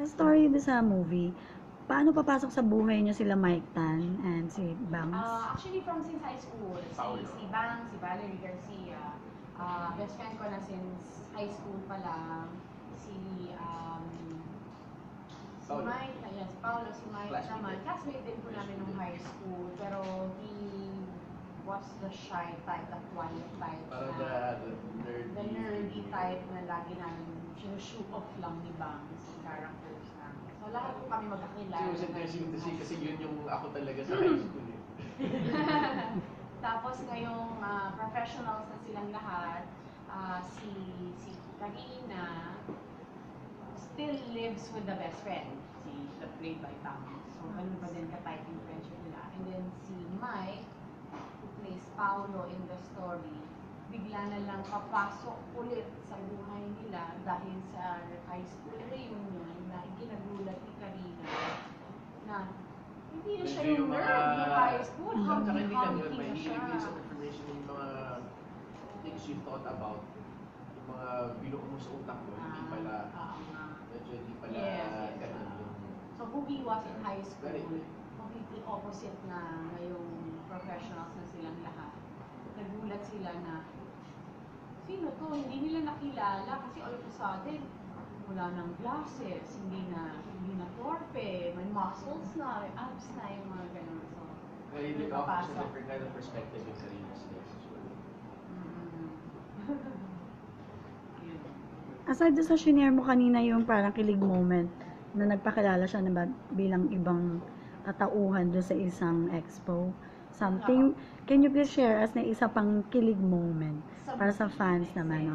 Sa story doon sa movie, paano papasok sa buhay niyo sila Mike Tan and si Bangs? Actually, since high school, si Bangs, si Valerie Garcia, best friend ko na since high school pa lang. Si Mike, yes, Paolo, si Mike naman, classmate din po namin nung high school, pero he was the shy type, the quiet type, the nerdy type na lagi namin sinushoot off lang ni Bangs, yung characters namin. So lahat po kami magkakilala. Kasi yun yung ako talaga sa high school eh. Tapos ngayong professionals na silang lahat, si Karina still lives with the best friend, the played by Bangs. So ganun pa din ka-type yung friendship nila. And then si Mike, who plays Paolo in the story, bigla na lang papasok ulit sa buhay nila dahil sa high school reunion na ginagulat ni Karina na hindi na siya yung nerd ng high school, hindi lang yun, na may siya. piece of information yung mga things you thought about, yung mga binuo mo sa utak mo, hindi pala, medyo hindi pala ganun yung... So who he was in high school, completely opposite na ngayong professionals na silang lahat. Nagulat sila na, sino to? Hindi nila nakilala kasi all of a sudden, wala nang glasses, hindi na torpe, may muscles na, may abs na, yung mga ganun. So, kaya you look off sa different kind of perspective yung Karina's life as well. Aside doon sa shinare mo kanina yung parang kilig moment na nagpakilala siya na bilang ibang katauhan doon sa isang expo, something, can you please share as na isa pang kilig moment para sa fans naman?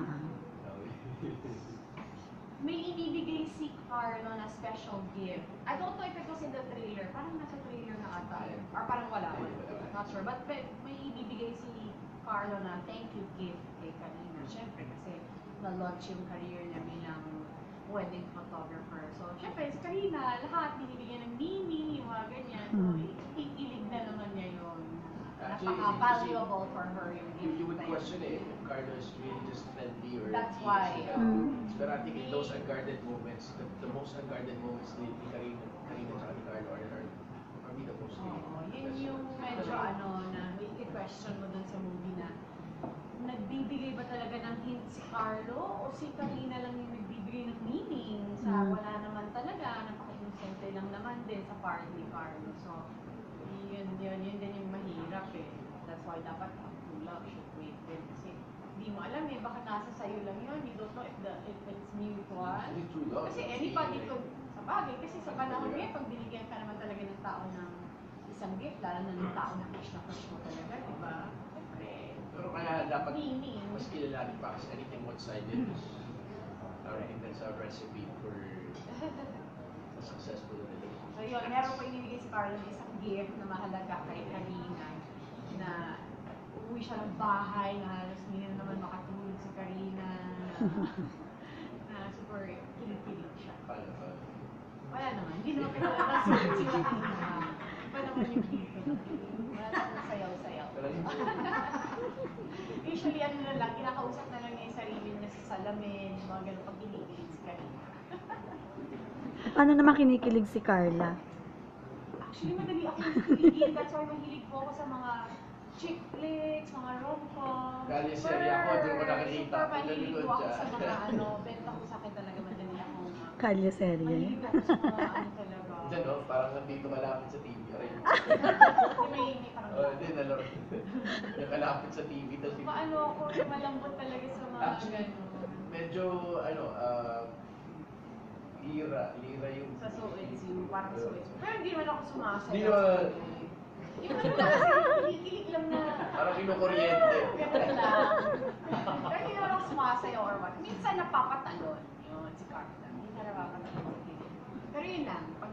May inibigay si Carlo na special gift. I don't know if it was in the trailer. Parang nasa trailer na ata. Or parang wala. Not sure. But may ibibigay si Carlo na thank you gift kay Karina. Siyempre kasi na-launch yung career niya bilang wedding photographer. So, siyempre, si Karina, lahat binibigyan ng mini, yung mga ganyan. So, ikilig na naman niya yun. Napaka-valuable for her yung gift. You would question if Carlo is really just friendly or... That's why. But I think in those unguarded moments, the most unguarded moments ni Karina at ni Carlo are the most. Yun yung medyo na may question mo dun sa movie na nagbibigay ba talaga ng hint si Carlo o si Karina lang yung nagbibigay ng meaning sa wala naman talaga, napaka-innocente lang naman din sa part ni Carlo. So, yun din yung mahirap eh. That's why dapat true love should wait din kasi hindi mo alam eh, baka nasa sayo lang yun. You don't know if it's mutual. Kasi anybody could, sa bagay, kasi sa panahon ngayon, pag binigyan ka naman talaga ng tao ng isang gift, lalo na ng tao na crush mo talaga, di ba? Pero kaya dapat mas kilalanin pa kasi anything one-sided is I think that's a recipe for a successful relationship. So yun, meron po inibigay si Carlo ng isang gift na mahalaga kay Karina na uwi siya ng bahay na halos hindi na naman makatulog si Karina na super kilig-kilig siya. Wala naman, hindi naman pinalabas si Karina. Iba naman yung dito. Wala naman sayaw-sayaw. Usually na lang, kinakausap na lang niya yung sarili niya sa salamin, mga ganun pag kinikilig si Karina. Paano naman kinikilig si Carla? Actually, madali ako kiligin. That's why mahilig po ako sa mga chick flicks, mga rom-com. Kali serye ako, doon ko nakikita. Super mahilig po ako sa mga benta ko sa akin talaga madali ako. Kalye serye? Mahilig ako sa mga talaga. Diyan parang nandito malapit sa TV. May parang hindi, nakalapit sa TV. Paano ako, malambot talaga sa mga gano'n. Medyo, lira yung... Sa suits, yung parang suits. Pero hindi naman ako sumasayaw. Hindi naman... Yung ano lang kasi, kilig lang na... Parang kinukuryente. Ganun lang. Pero hindi naman ako sumasayaw or what. Minsan napapatalon. Yun, si Carla. Minsan napapatalon. Pero yun lang, pag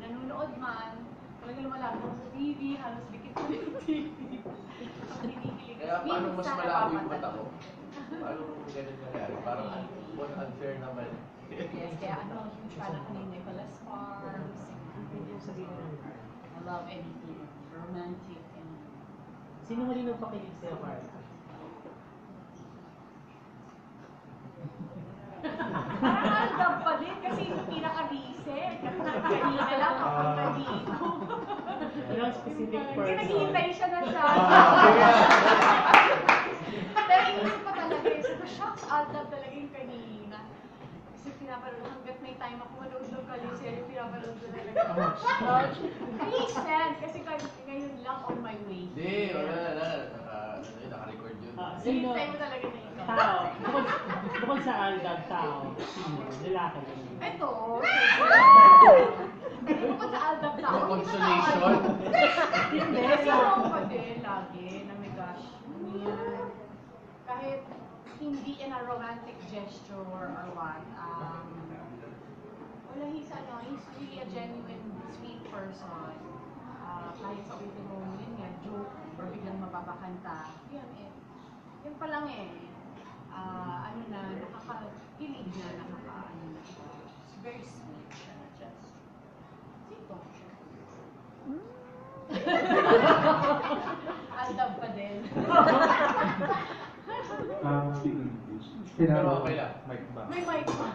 nanonood man, talaga lumalabas sa TV, halos dikit ko yung TV. Kaya paano mas malabo yung mata ko? Paano kung ganun nangyari? Parang unfair naman. Yes, kaya huge fan ako ni Nicholas Sparks. I love anything romantic and... Sino mo rin nagpakilig sa'yo, Carla? Parang aldab pa din kasi yung pinaka-recent. Kailangan kapag naligo. Ilang specific Hindi, person. naghihintay siya na siya. Pero inisip ko talaga yun. Sabi ko, shucks, Aldab talaga yung kanina. Kasi pinapanood, hanggat may time ako manood ng kaliseri, pinapanood ko talaga. Please send, kasi ngayon lang on my way. Hindi, wala. Naka-record yun. Sino? Hinintay mo talaga na ikaw. Tao. Bukod sa Aldab, tao. Sino? Lalaki. Ito. Bukod sa Aldab tao. No consolation. Hindi, kasi ako pa din lagi na may gosh. Yan. Kahit hindi in a romantic gesture or what. Wala, he's really a genuine, sweet person. Kahit sa ultimo, yun nga, joke or biglang mapapakanta. Yun pa lang nakakakilig na, siya. It's very sweet siya, just, sito. Aldab pa din. Speaking English. Pero okay lang. Mic ba? May mic pa.